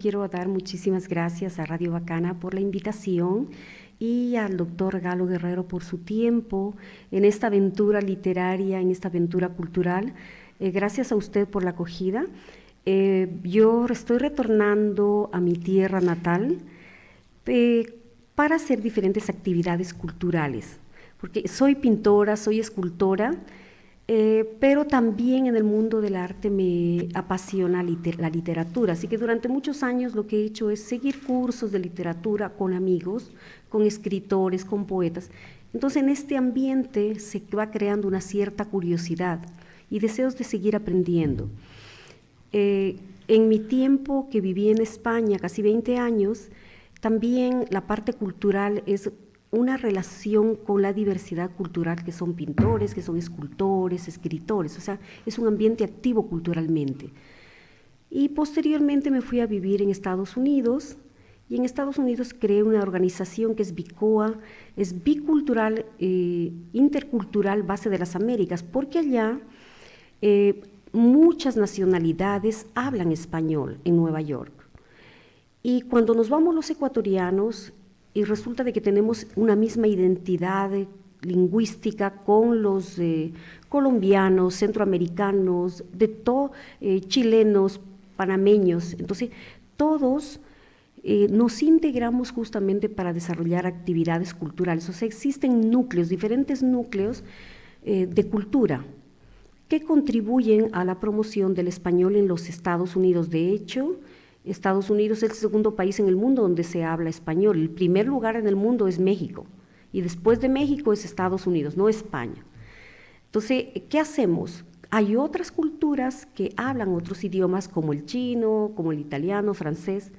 Quiero dar muchísimas gracias a Radio Bacana por la invitación y al doctor Galo Guerrero por su tiempo en esta aventura literaria, en esta aventura cultural. Gracias a usted por la acogida. Yo estoy retornando a mi tierra natal para hacer diferentes actividades culturales, porque soy pintora, soy escultora, pero también en el mundo del arte me apasiona la literatura, así que durante muchos años lo que he hecho es seguir cursos de literatura con amigos, con escritores, con poetas. Entonces en este ambiente se va creando una cierta curiosidad y deseos de seguir aprendiendo. En mi tiempo que viví en España, casi 20 años, también la parte cultural es una relación con la diversidad cultural, que son pintores, que son escultores, escritores, o sea, es un ambiente activo culturalmente. Y posteriormente me fui a vivir en Estados Unidos, y en Estados Unidos creé una organización que es BICOA, es Bicultural, Intercultural Base de las Américas, porque allá muchas nacionalidades hablan español en Nueva York. Y cuando nos vamos los ecuatorianos, y resulta de que tenemos una misma identidad lingüística con los colombianos, centroamericanos, chilenos, panameños. Entonces, todos nos integramos justamente para desarrollar actividades culturales. O sea, existen núcleos, diferentes núcleos de cultura que contribuyen a la promoción del español en los Estados Unidos. De hecho, Estados Unidos es el segundo país en el mundo donde se habla español. El primer lugar en el mundo es México, y después de México es Estados Unidos, no España. Entonces, ¿qué hacemos? Hay otras culturas que hablan otros idiomas, como el chino, como el italiano, francés,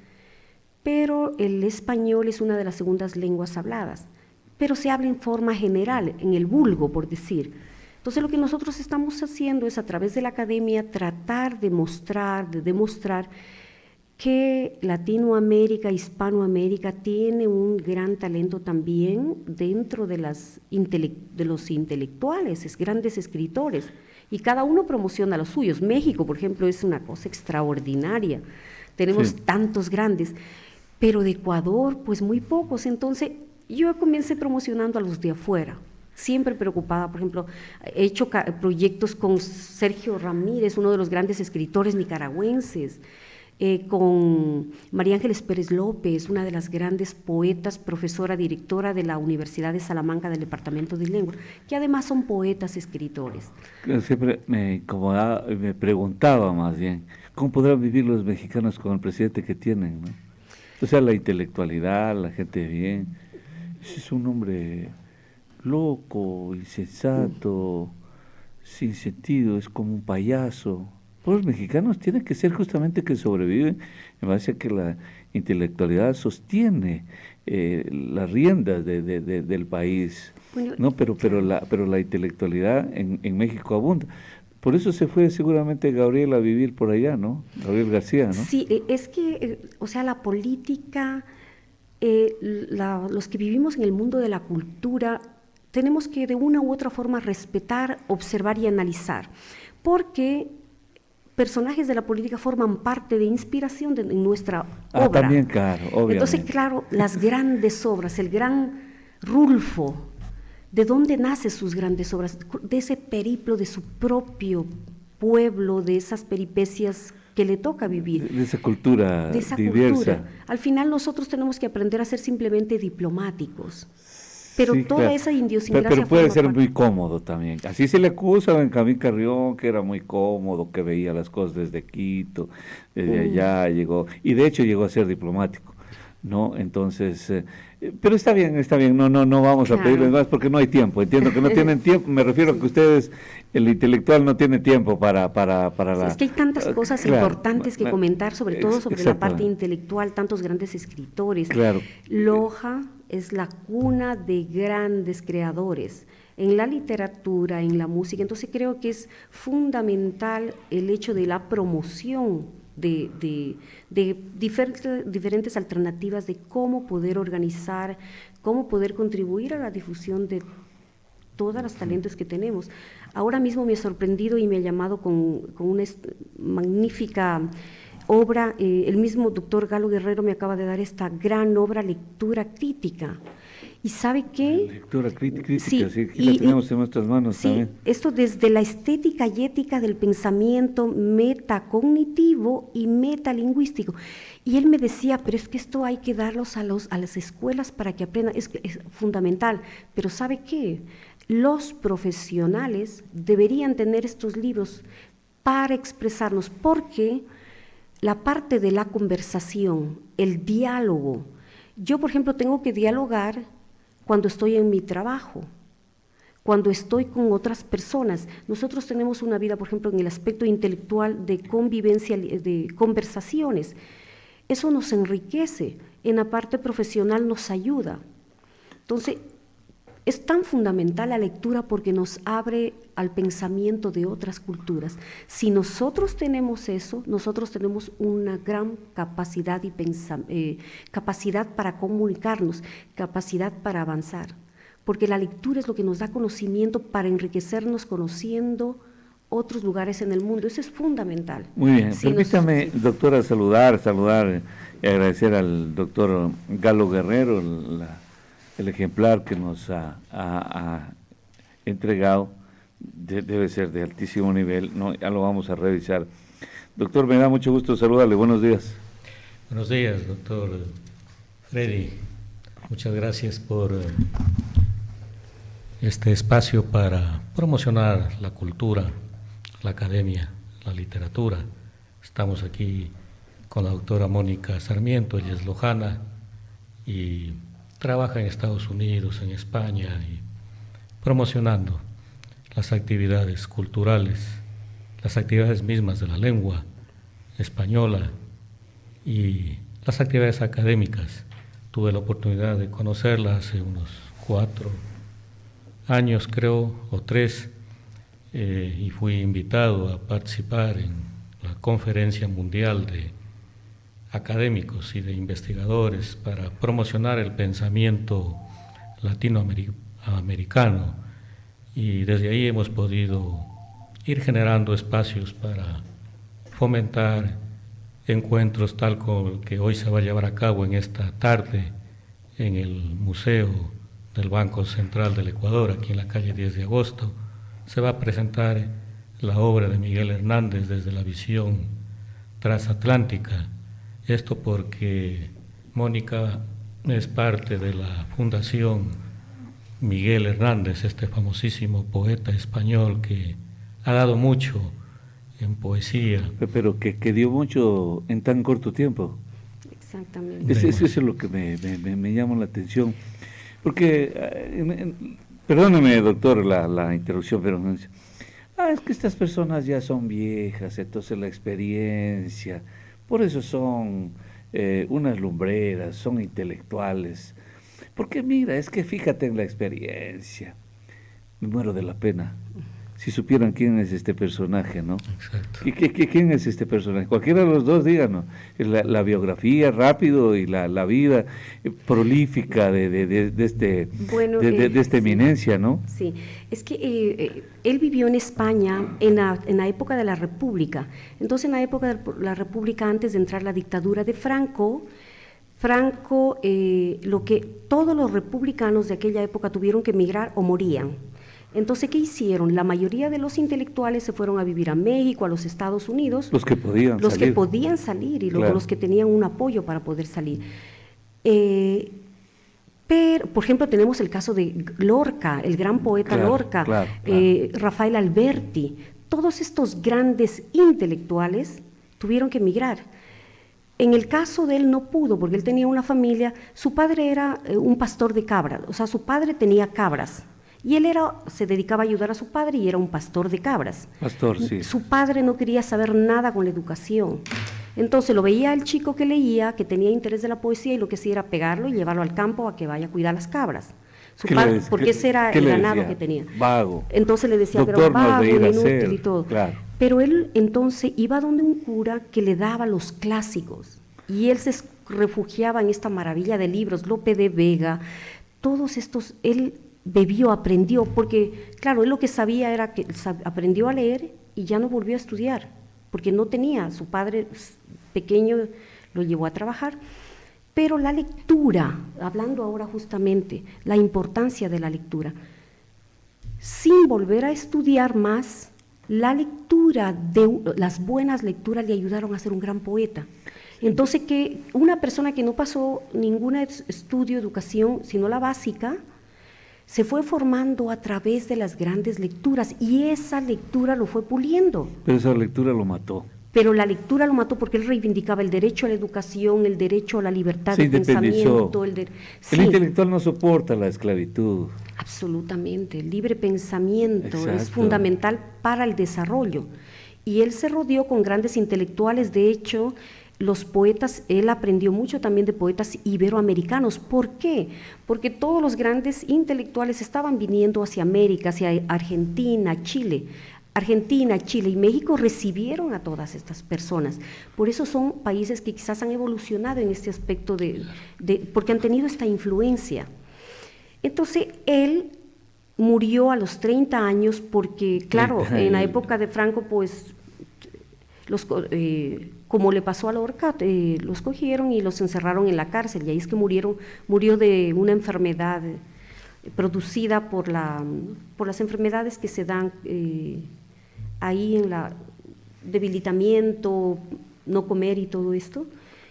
pero el español es una de las segundas lenguas habladas, pero se habla en forma general, en el vulgo, por decir. Entonces, lo que nosotros estamos haciendo es, a través de la academia, tratar de demostrar que Latinoamérica, Hispanoamérica tiene un gran talento también dentro de los intelectuales, es grandes escritores, y cada uno promociona los suyos. México, por ejemplo, es una cosa extraordinaria, tenemos tantos grandes, pero de Ecuador, pues muy pocos. Entonces, yo comencé promocionando a los de afuera, siempre preocupada. Por ejemplo, he hecho proyectos con Sergio Ramírez, uno de los grandes escritores nicaragüenses, con María Ángeles Pérez López, una de las grandes poetas, profesora directora de la Universidad de Salamanca del Departamento de Lengua, que además son poetas escritores. Siempre me incomodaba, me preguntaba más bien, ¿cómo podrán vivir los mexicanos con el presidente que tienen, ¿no? O sea, la intelectualidad, la gente de bien. Ese es un hombre loco, insensato, sin sentido, es como un payaso. Pues los mexicanos tienen que ser justamente que sobreviven en base a que la intelectualidad sostiene las riendas del país, Bueno, ¿no? Pero la intelectualidad en México abunda. Por eso se fue seguramente Gabriel a vivir por allá, ¿no? Gabriel García, ¿no? sí, es que, o sea, la política, los que vivimos en el mundo de la cultura, tenemos que de una u otra forma respetar, observar y analizar, porque personajes de la política forman parte de inspiración en nuestra obra. También, claro, obviamente. Entonces, claro, las grandes obras, el gran Rulfo, ¿de dónde nacen sus grandes obras? De ese periplo de su propio pueblo, de esas peripecias que le toca vivir. De esa cultura de esa diversa. Cultura. Al final nosotros tenemos que aprender a ser simplemente diplomáticos. Pero Sí, toda claro. esa idiosincrasia Pero puede forma ser parte. muy cómodo también. Así se le acusa a Benjamín Carrión, que era muy cómodo, que veía las cosas desde Quito, desde allá llegó, y de hecho llegó a ser diplomático, ¿no? Entonces, pero está bien, no vamos a pedirles más porque no hay tiempo. Entiendo que no tienen tiempo, me refiero a que ustedes, el intelectual, no tiene tiempo para la... Es que hay tantas cosas importantes que comentar, sobre todo sobre la parte intelectual, tantos grandes escritores. Claro. Loja es la cuna de grandes creadores en la literatura, en la música. Entonces creo que es fundamental el hecho de la promoción de diferentes alternativas de cómo poder organizar, cómo poder contribuir a la difusión de todos los talentos que tenemos. Ahora mismo me ha sorprendido y me ha llamado con una magnífica obra, el mismo doctor Galo Guerrero me acaba de dar esta gran obra, Lectura Crítica. ¿Y sabe qué? Lectura crítica, Sí, sí, aquí la tenemos en nuestras manos sí, también. esto desde la estética y ética del pensamiento metacognitivo y metalingüístico. Y él me decía, pero es que esto hay que darlos a las escuelas para que aprendan, es fundamental. Pero ¿sabe qué? Los profesionales deberían tener estos libros para expresarnos, porque la parte de la conversación, el diálogo, yo, por ejemplo, tengo que dialogar cuando estoy en mi trabajo, cuando estoy con otras personas. Nosotros tenemos una vida, por ejemplo, en el aspecto intelectual de convivencia, de conversaciones. Eso nos enriquece, en la parte profesional nos ayuda. Entonces, es tan fundamental la lectura porque nos abre al pensamiento de otras culturas. Si nosotros tenemos eso, nosotros tenemos una gran capacidad, capacidad para comunicarnos, capacidad para avanzar, porque la lectura es lo que nos da conocimiento para enriquecernos conociendo otros lugares en el mundo. Eso es fundamental. Muy bien, Sí, permítame, doctora, saludar y agradecer al doctor Galo Guerrero el ejemplar que nos ha entregado. Debe ser de altísimo nivel, ¿no? Ya lo vamos a revisar. Doctor, me da mucho gusto saludarle, buenos días. Buenos días, doctor Freddy. Muchas gracias por este espacio para promocionar la cultura, la academia, la literatura. Estamos aquí con la doctora Mónica Sarmiento, ella es lojana y trabaja en Estados Unidos, en España, y promocionando las actividades culturales, las actividades mismas de la lengua española y las actividades académicas. Tuve la oportunidad de conocerla hace unos 4 años, creo, o 3, y fui invitado a participar en la Conferencia Mundial de Académicos y de Investigadores para promocionar el pensamiento latinoamericano, y desde ahí hemos podido ir generando espacios para fomentar encuentros tal como el que hoy se va a llevar a cabo en esta tarde en el Museo del Banco Central del Ecuador, aquí en la calle 10 de agosto. Se va a presentar la obra de Miguel Hernández desde la visión transatlántica. Esto porque Mónica es parte de la Fundación Miguel Hernández, este famosísimo poeta español que ha dado mucho en poesía. Pero que dio mucho en tan corto tiempo. Exactamente. Eso es lo que me llama la atención. Porque, perdóneme, doctor, la interrupción, pero es que estas personas ya son viejas, entonces la experiencia, por eso son unas lumbreras, son intelectuales. Porque mira, es que fíjate en la experiencia. Me muero de la pena. Si supieran quién es este personaje, ¿no? Exacto. ¿Quién es este personaje? Cualquiera de los dos, díganos. La biografía rápido y la vida prolífica de esta eminencia, ¿no? Sí, es que él vivió en España en la época de la República. Entonces, en la época de la República, antes de entrar la dictadura de Franco, lo que todos los republicanos de aquella época tuvieron que emigrar o morían. Entonces, ¿qué hicieron? La mayoría de los intelectuales se fueron a vivir a México, a los Estados Unidos. Los que podían salir. Los que podían salir y luego los que tenían un apoyo para poder salir. Pero, por ejemplo, tenemos el caso de Lorca, el gran poeta Lorca, Rafael Alberti. Todos estos grandes intelectuales tuvieron que emigrar. En el caso de él no pudo, porque él tenía una familia. Su padre era un pastor de cabras, o sea, su padre tenía cabras. Y él se dedicaba a ayudar a su padre y era un pastor de cabras. Pastor, sí. Su padre no quería saber nada con la educación. Entonces lo veía el chico que leía, que tenía interés de la poesía, y lo que hacía era pegarlo y llevarlo al campo a que vaya a cuidar las cabras. Porque ese era el ganado que tenía. Vago. Entonces le decía, Doctor, pero vago, inútil y todo. Claro. Pero él entonces iba donde un cura que le daba los clásicos. Y él se refugiaba en esta maravilla de libros, Lope de Vega, todos estos, él bebió, aprendió, porque claro, él lo que sabía era que aprendió a leer y ya no volvió a estudiar, porque no tenía, su padre pequeño lo llevó a trabajar. Pero la lectura, hablando ahora justamente, la importancia de la lectura, sin volver a estudiar más, la lectura, las buenas lecturas le ayudaron a ser un gran poeta. Entonces, que una persona que no pasó ningún estudio, educación, sino la básica, se fue formando a través de las grandes lecturas y esa lectura lo fue puliendo. Pero esa lectura lo mató. Pero la lectura lo mató porque él reivindicaba el derecho a la educación, el derecho a la libertad de pensamiento. El intelectual no soporta la esclavitud. Absolutamente, el libre pensamiento Exacto. es fundamental para el desarrollo. Y él se rodeó con grandes intelectuales, de hecho, los poetas, él aprendió mucho también de poetas iberoamericanos. ¿Por qué? Porque todos los grandes intelectuales estaban viniendo hacia América, hacia Argentina, Chile. Argentina, Chile y México recibieron a todas estas personas. Por eso son países que quizás han evolucionado en este aspecto porque han tenido esta influencia. Entonces, él murió a los 30 años porque, claro, en la época de Franco, pues, como le pasó a Lorca, los cogieron y los encerraron en la cárcel, y ahí es que murió de una enfermedad producida por las enfermedades que se dan ahí en la debilitamiento, no comer y todo esto,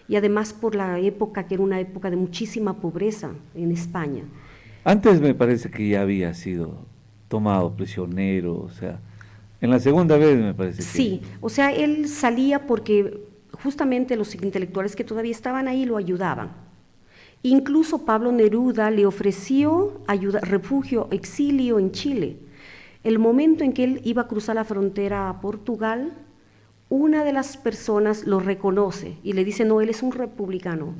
y además por la época, que era una época de muchísima pobreza en España. Antes me parece que ya había sido tomado prisionero, o sea, en la segunda vez me parece que... Sí, o sea, él salía porque justamente los intelectuales que todavía estaban ahí lo ayudaban. Incluso Pablo Neruda le ofreció refugio, exilio en Chile. El momento en que él iba a cruzar la frontera a Portugal, una de las personas lo reconoce y le dice, no, él es un republicano.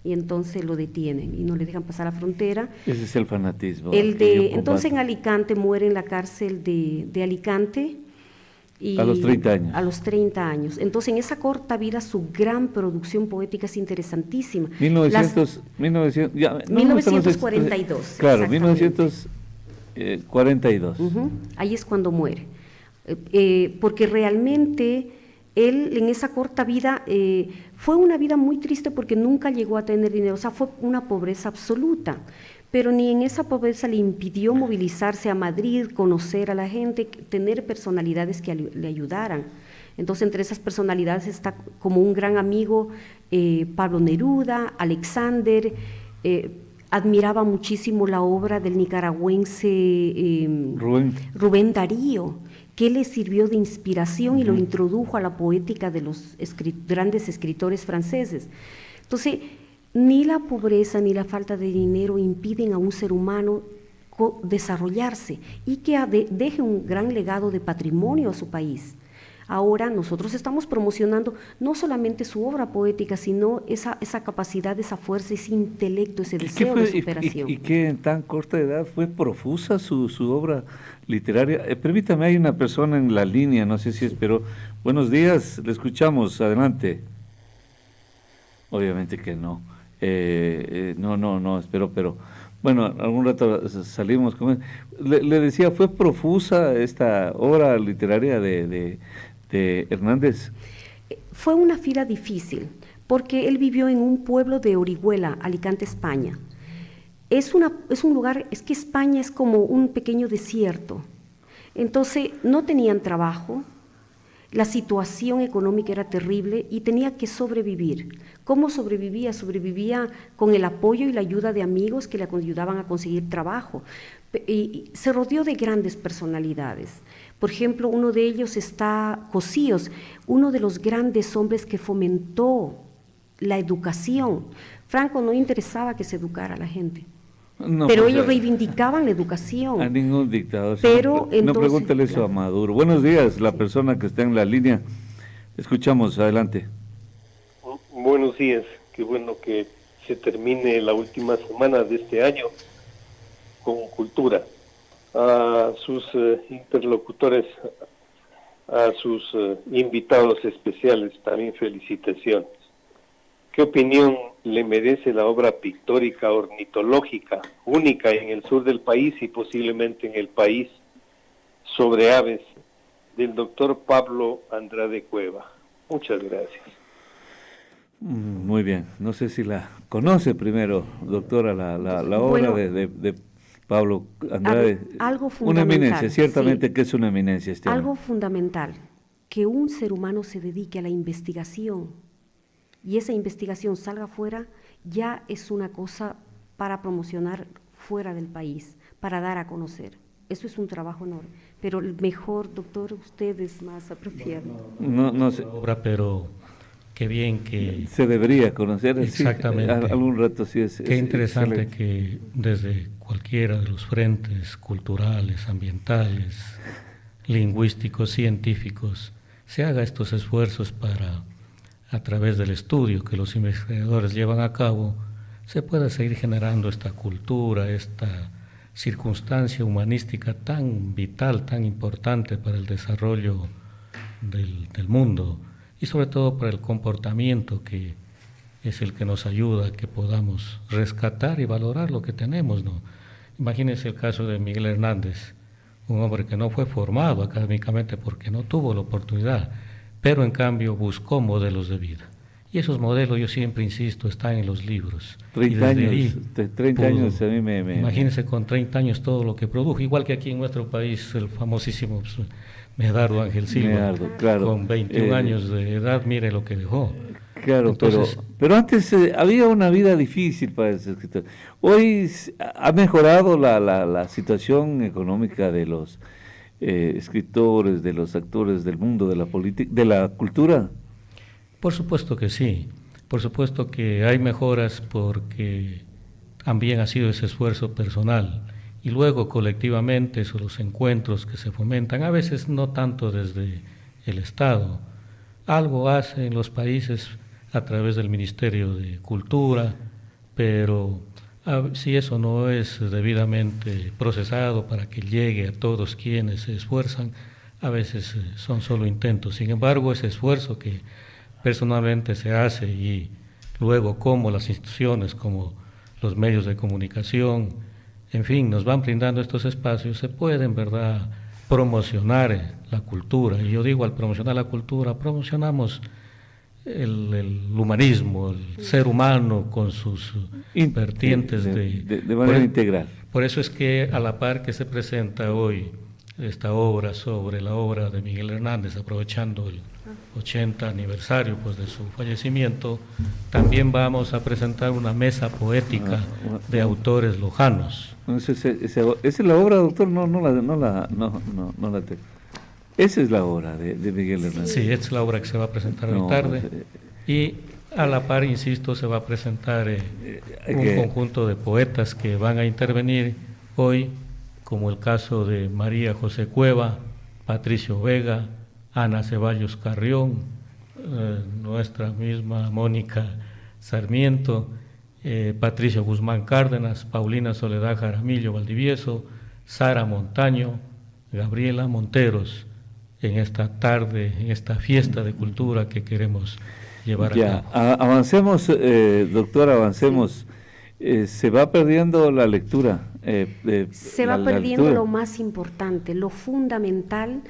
Y entonces lo detienen y no le dejan pasar la frontera. Ese es el fanatismo. Entonces en Alicante muere en la cárcel de Alicante. Y a los 30 años. A los 30 años. Entonces, en esa corta vida, su gran producción poética es interesantísima. 1942. Claro, 1942. Ahí es cuando muere. Porque realmente él en esa corta vida fue una vida muy triste porque nunca llegó a tener dinero, o sea, fue una pobreza absoluta. Pero ni en esa pobreza le impidió movilizarse a Madrid, conocer a la gente, tener personalidades que le ayudaran. Entonces, entre esas personalidades está como un gran amigo Pablo Neruda, Alexander, admiraba muchísimo la obra del nicaragüense Rubén Darío, que le sirvió de inspiración y lo introdujo a la poética de los grandes escritores franceses. Entonces, ni la pobreza ni la falta de dinero impiden a un ser humano desarrollarse y que deje un gran legado de patrimonio a su país. Ahora nosotros estamos promocionando no solamente su obra poética, sino esa capacidad, esa fuerza, ese intelecto, ese deseo de superación. Y que en tan corta edad fue profusa su obra literaria. Permítame, hay una persona en la línea, no sé si esperó. Buenos días, le escuchamos, adelante. Obviamente que no. No, espero, pero bueno, algún rato salimos con él. Le decía, ¿fue profusa esta obra literaria de Hernández? Fue una fila difícil, porque él vivió en un pueblo de Orihuela, Alicante, España. Es un lugar, es que España es como un pequeño desierto. Entonces, no tenían trabajo, la situación económica era terrible y tenía que sobrevivir. ¿Cómo sobrevivía? Sobrevivía con el apoyo y la ayuda de amigos que le ayudaban a conseguir trabajo. Y se rodeó de grandes personalidades. Por ejemplo, uno de ellos está Cosíos, uno de los grandes hombres que fomentó la educación. Franco no interesaba que se educara a la gente. No, pero ellos reivindicaban la educación. A ningún dictador. Pero entonces, no pregúntale eso a Maduro. Buenos días, la persona que está en la línea. Escuchamos, adelante. Buenos días. Qué bueno que se termine la última semana de este año con cultura. A sus interlocutores, a sus invitados especiales, también felicitaciones. ¿Qué opinión le merece la obra pictórica ornitológica, única en el sur del país y posiblemente en el país, sobre aves, del doctor Pablo Andrade Cueva? Muchas gracias. Muy bien. No sé si la conoce primero, doctora, la obra Bueno, de Pablo Andrade. algo Una eminencia, fundamental, ciertamente sí, que es una eminencia este hombre. algo fundamental, que un ser humano se dedique a la investigación y esa investigación salga fuera, ya es una cosa para promocionar fuera del país, para dar a conocer. Eso es un trabajo enorme. Pero el mejor, doctor, usted es más apropiado. No sé, Obra, pero qué bien que, se debería conocer, sí, exactamente, algún rato sí qué es interesante excelente. que desde cualquiera de los frentes culturales, ambientales, lingüísticos, científicos, se haga estos esfuerzos para, a través del estudio que los investigadores llevan a cabo, se pueda seguir generando esta cultura, esta circunstancia humanística tan vital, tan importante para el desarrollo del mundo y sobre todo para el comportamiento que es el que nos ayuda a que podamos rescatar y valorar lo que tenemos, ¿no? Imagínense el caso de Miguel Hernández, un hombre que no fue formado académicamente porque no tuvo la oportunidad, pero en cambio buscó modelos de vida. Y esos modelos, yo siempre insisto, están en los libros. 30 años, 30 años a mí Imagínense con 30 años todo lo que produjo, igual que aquí en nuestro país el famosísimo Medardo Ángel Silva, Medardo, claro. con 21 años de edad, mire lo que dejó. Claro, Entonces, pero antes había una vida difícil para ese escritor. Hoy ha mejorado la situación económica de los escritores, de los actores del mundo de la política, de la cultura. por supuesto que sí, por supuesto que hay mejoras porque también ha sido ese esfuerzo personal y luego colectivamente esos los encuentros que se fomentan, a veces no tanto desde el Estado, algo hacen los países a través del Ministerio de Cultura, pero si eso no es debidamente procesado para que llegue a todos quienes se esfuerzan, a veces son solo intentos. Sin embargo, ese esfuerzo que personalmente se hace y luego como las instituciones, como los medios de comunicación, en fin, nos van brindando estos espacios, se puede en verdad promocionar la cultura. Y yo digo, al promocionar la cultura, promocionamos el humanismo, el ser humano con sus vertientes de manera integral. Por eso es que a la par que se presenta hoy esta obra sobre la obra de Miguel Hernández, aprovechando el 80 aniversario pues, de su fallecimiento, también vamos a presentar una mesa poética de autores lojanos. Esa es la obra, doctor, no la tengo. Esa es la obra de Miguel Hernández. Sí, esta es la obra que se va a presentar hoy tarde. Y a la par, insisto, se va a presentar un conjunto de poetas que van a intervenir hoy, como el caso de María José Cueva, Patricio Vega, Ana Ceballos Carrión, nuestra misma Mónica Sarmiento, Patricio Guzmán Cárdenas, Paulina Soledad Jaramillo Valdivieso, Sara Montaño, Gabriela Monteros, en esta tarde, en esta fiesta de cultura que queremos llevar a cabo. Avancemos, doctor, avancemos. Se va perdiendo la lectura. Se va perdiendo lo más importante, lo fundamental.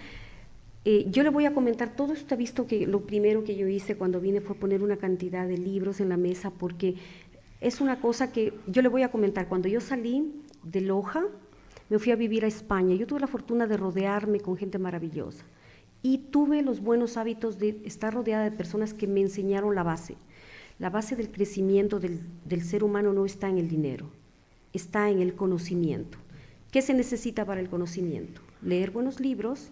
Yo le voy a comentar, todo esto ha visto que lo primero que yo hice cuando vine fue poner una cantidad de libros en la mesa, porque es una cosa que yo le voy a comentar. Cuando yo salí de Loja, me fui a vivir a España. Yo tuve la fortuna de rodearme con gente maravillosa y tuve los buenos hábitos de estar rodeada de personas que me enseñaron la base. La base del crecimiento del ser humano no está en el dinero, está en el conocimiento. ¿Qué se necesita para el conocimiento? Leer buenos libros,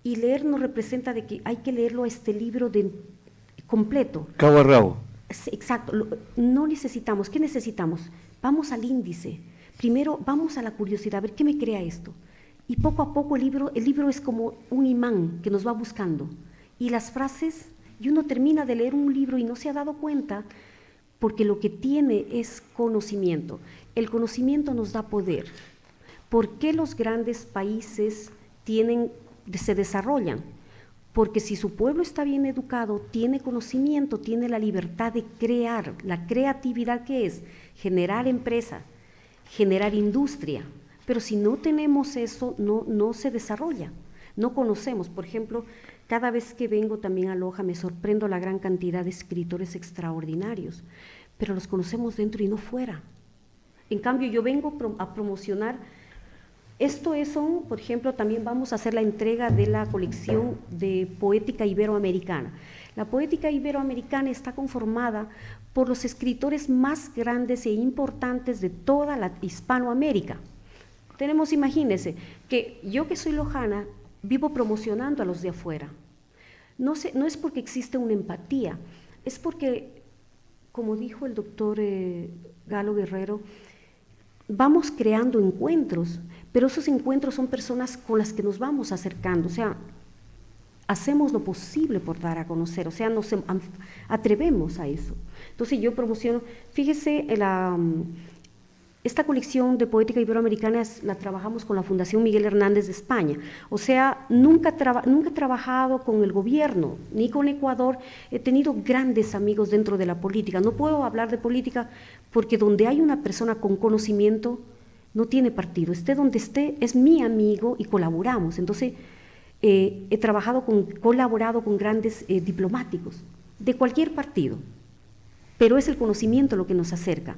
y leer nos representa de que hay que leerlo este libro completo. Cabo a rabo. Exacto, no necesitamos, ¿qué necesitamos? Vamos al índice, primero vamos a la curiosidad, a ver qué me crea esto. Y poco a poco el libro es como un imán que nos va buscando. Y las frases, y uno termina de leer un libro y no se ha dado cuenta, porque lo que tiene es conocimiento. El conocimiento nos da poder. ¿Por qué los grandes países se desarrollan? Porque si su pueblo está bien educado, tiene conocimiento, tiene la libertad de crear, la creatividad que es generar empresa, generar industria. Pero si no tenemos eso, no se desarrolla, no conocemos. Por ejemplo, Cada vez que vengo también a Loja me sorprendo la gran cantidad de escritores extraordinarios, pero los conocemos dentro y no fuera. En cambio, yo vengo a promocionar, son, por ejemplo, también vamos a hacer la entrega de la colección de poética iberoamericana. La poética iberoamericana está conformada por los escritores más grandes e importantes de toda la Hispanoamérica. Tenemos, imagínense, que yo que soy lojana, vivo promocionando a los de afuera. No es porque existe una empatía, es porque, como dijo el doctor Galo Guerrero, vamos creando encuentros, pero esos encuentros son personas con las que nos vamos acercando, o sea, hacemos lo posible por dar a conocer, o sea, nos atrevemos a eso. Entonces yo promociono, fíjese, esta colección de poética iberoamericana la trabajamos con la Fundación Miguel Hernández de España, o sea, nunca he trabajado con el gobierno, ni con Ecuador, he tenido grandes amigos dentro de la política, no puedo hablar de política porque donde hay una persona con conocimiento no tiene partido, esté donde esté, es mi amigo y colaboramos. Entonces, he colaborado con grandes diplomáticos de cualquier partido, pero es el conocimiento lo que nos acerca.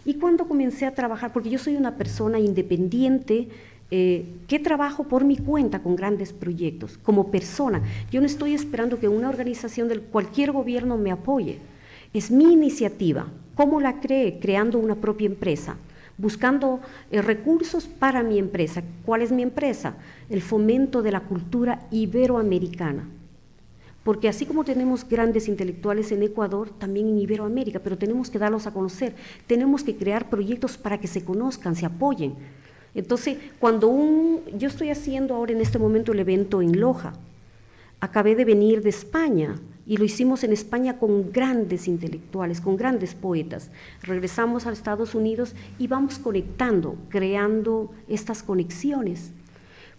Y cuando comencé a trabajar, porque yo soy una persona independiente, que trabajo por mi cuenta con grandes proyectos, como persona, yo no estoy esperando que una organización de cualquier gobierno me apoye, es mi iniciativa. ¿Cómo la creé? Creando una propia empresa, buscando recursos para mi empresa. ¿Cuál es mi empresa? El fomento de la cultura iberoamericana. Porque así como tenemos grandes intelectuales en Ecuador, también en Iberoamérica, pero tenemos que darlos a conocer, tenemos que crear proyectos para que se conozcan, se apoyen. Entonces, yo estoy haciendo ahora en este momento el evento en Loja, acabé de venir de España, y lo hicimos en España con grandes intelectuales, con grandes poetas. Regresamos a Estados Unidos y vamos conectando, creando estas conexiones,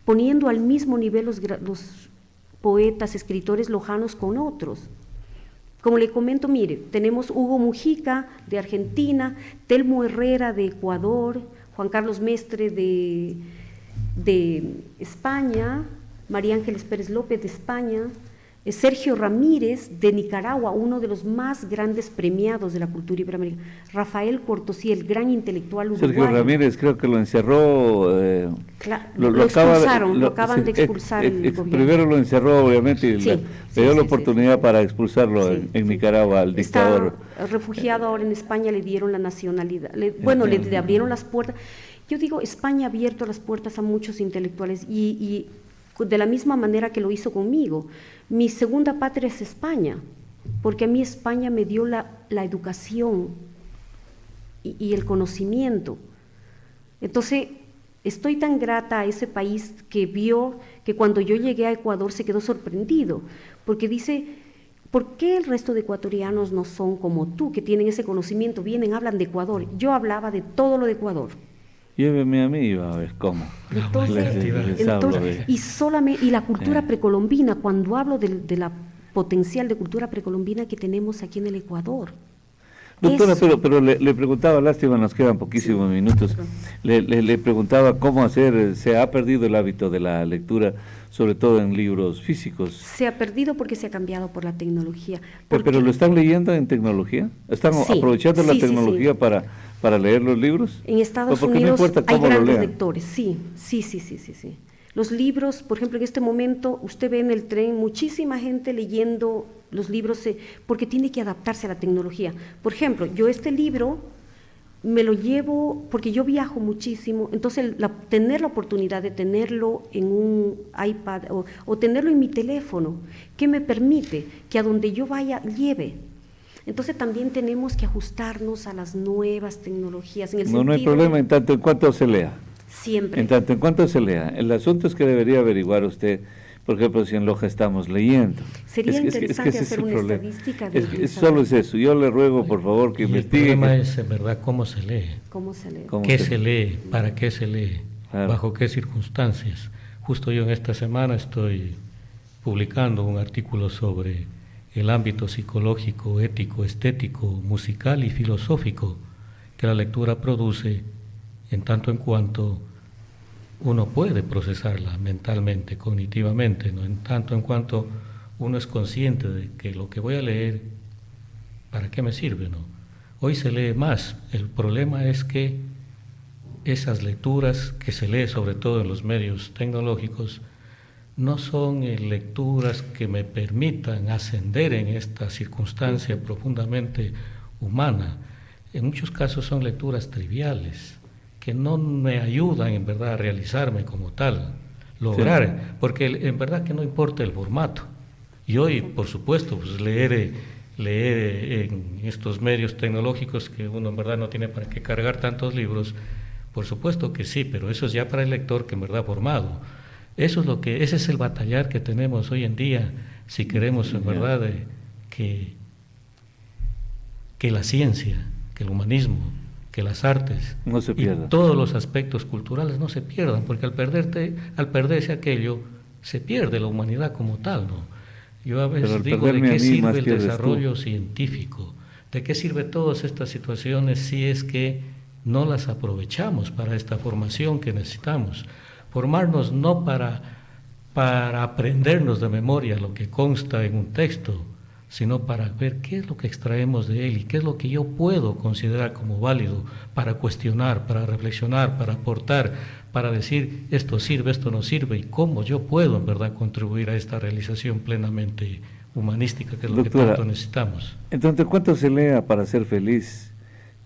poniendo al mismo nivel los poetas, escritores lojanos con otros. Como le comento, mire, tenemos Hugo Mujica de Argentina, Telmo Herrera de Ecuador, Juan Carlos Mestre de España, María Ángeles Pérez López de España, Sergio Ramírez de Nicaragua, uno de los más grandes premiados de la cultura iberoamericana, Rafael Cortosí, el gran intelectual uruguayo. Sergio Ramírez creo que lo encerró, lo expulsaron, lo acaban de expulsar el gobierno. Primero lo encerró, obviamente, y le dio la oportunidad para expulsarlo en Nicaragua al dictador. Está refugiado ahora en España, le dieron la nacionalidad, le abrieron las puertas. Yo digo, España ha abierto las puertas a muchos intelectuales y de la misma manera que lo hizo conmigo. Mi segunda patria es España, porque a mí España me dio la educación y el conocimiento. Entonces, estoy tan grata a ese país que vio que cuando yo llegué a Ecuador se quedó sorprendido, porque dice, ¿por qué el resto de ecuatorianos no son como tú, que tienen ese conocimiento? Vienen, hablan de Ecuador. Yo hablaba de todo lo de Ecuador. Lléveme a mí y va a ver cómo. Y la cultura precolombina, cuando hablo de la potencial de cultura precolombina que tenemos aquí en el Ecuador. Doctora, pero le preguntaba, lástima, nos quedan poquísimos minutos, le preguntaba cómo hacer, se ha perdido el hábito de la lectura, sobre todo en libros físicos. Se ha perdido porque se ha cambiado por la tecnología. ¿Pero lo están leyendo en tecnología? ¿Están aprovechando la tecnología para leer los libros? En Estados Unidos hay grandes lectores, sí. Los libros, por ejemplo, en este momento, usted ve en el tren muchísima gente leyendo los libros, porque tiene que adaptarse a la tecnología. Por ejemplo, yo este libro me lo llevo, porque yo viajo muchísimo, entonces tener la oportunidad de tenerlo en un iPad o tenerlo en mi teléfono, ¿qué me permite? Que a donde yo vaya, lleve. Entonces también tenemos que ajustarnos a las nuevas tecnologías. No hay problema en tanto en cuanto se lea. Siempre. En tanto en cuanto se lea. El asunto es que debería averiguar usted, por ejemplo, si en Loja estamos leyendo. Sería interesante hacer una estadística. Solo es eso. Yo le ruego, por favor, que investigue. El problema es, en verdad, cómo se lee. ¿Cómo se lee? ¿Qué se lee? ¿Para qué se lee? Claro. ¿Bajo qué circunstancias? Justo yo en esta semana estoy publicando un artículo sobre el ámbito psicológico, ético, estético, musical y filosófico que la lectura produce, en tanto en cuanto uno puede procesarla mentalmente, cognitivamente, ¿no? En tanto en cuanto uno es consciente de que lo que voy a leer, ¿para qué me sirve, no? Hoy se lee más. El problema es que esas lecturas que se lee sobre todo en los medios tecnológicos no son lecturas que me permitan ascender en esta circunstancia profundamente humana. En muchos casos son lecturas triviales que no me ayudan en verdad a realizarme como tal, lograr, porque en verdad que no importa el formato. Y hoy, por supuesto, pues leer en estos medios tecnológicos que uno en verdad no tiene para qué cargar tantos libros, por supuesto que sí, pero eso es ya para el lector que en verdad formado. Ese es el batallar que tenemos hoy en día, si queremos en verdad que la ciencia, que el humanismo, que las artes no se pierdan, y todos los aspectos culturales no se pierdan, porque al perderse aquello, se pierde la humanidad como tal, ¿no? Yo a veces digo, ¿de qué sirve el desarrollo científico? ¿De qué sirve todas estas situaciones si es que no las aprovechamos para esta formación que necesitamos? Formarnos no para aprendernos de memoria lo que consta en un texto, sino para ver qué es lo que extraemos de él y qué es lo que yo puedo considerar como válido para cuestionar, para reflexionar, para aportar, para decir esto sirve, esto no sirve y cómo yo puedo en verdad contribuir a esta realización plenamente humanística que es lo que tanto necesitamos. Entonces, ¿cuánto se lea para ser feliz?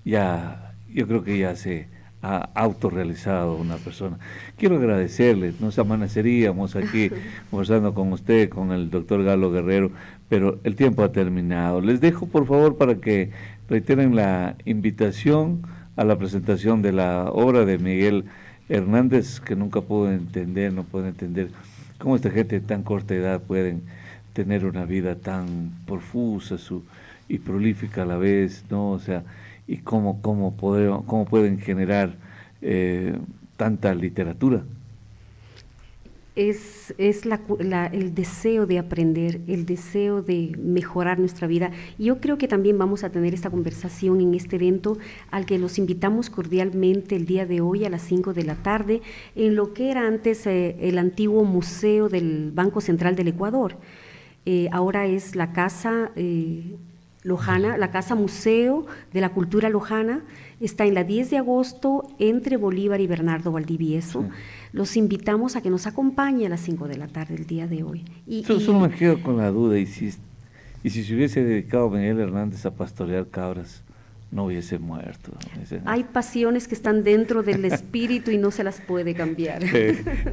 Ya, yo creo que ya se ha autorrealizado una persona. Quiero agradecerle, nos amaneceríamos aquí conversando con usted, con el doctor Galo Guerrero, pero el tiempo ha terminado. Les dejo por favor para que reiteren la invitación a la presentación de la obra de Miguel Hernández, que nunca puedo entender, no puedo entender cómo esta gente de tan corta edad pueden tener una vida tan profusa y prolífica a la vez, ¿no? O sea, y cómo pueden generar tanta literatura. Es el deseo de aprender, el deseo de mejorar nuestra vida. Y yo creo que también vamos a tener esta conversación en este evento al que los invitamos cordialmente el día de hoy a las 5 de la tarde, en lo que era antes el antiguo museo del Banco Central del Ecuador. Ahora es la Casa Lojana, la Casa Museo de la Cultura Lojana, está en la 10 de agosto entre Bolívar y Bernardo Valdivieso. Sí. Los invitamos a que nos acompañe a las 5 de la tarde el día de hoy. Solo me quedo con la duda, y si se hubiese dedicado Miguel Hernández a pastorear cabras, no hubiese muerto. Hay pasiones que están dentro del espíritu y no se las puede cambiar.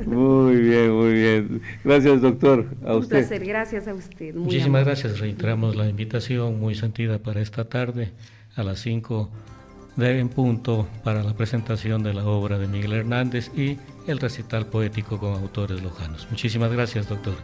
Muy bien, muy bien. Gracias, doctor. A usted. Un placer, gracias a usted. Muchísimas gracias. Reiteramos la invitación muy sentida para esta tarde a las 5 en punto para la presentación de la obra de Miguel Hernández y el recital poético con autores lojanos. Muchísimas gracias, doctor.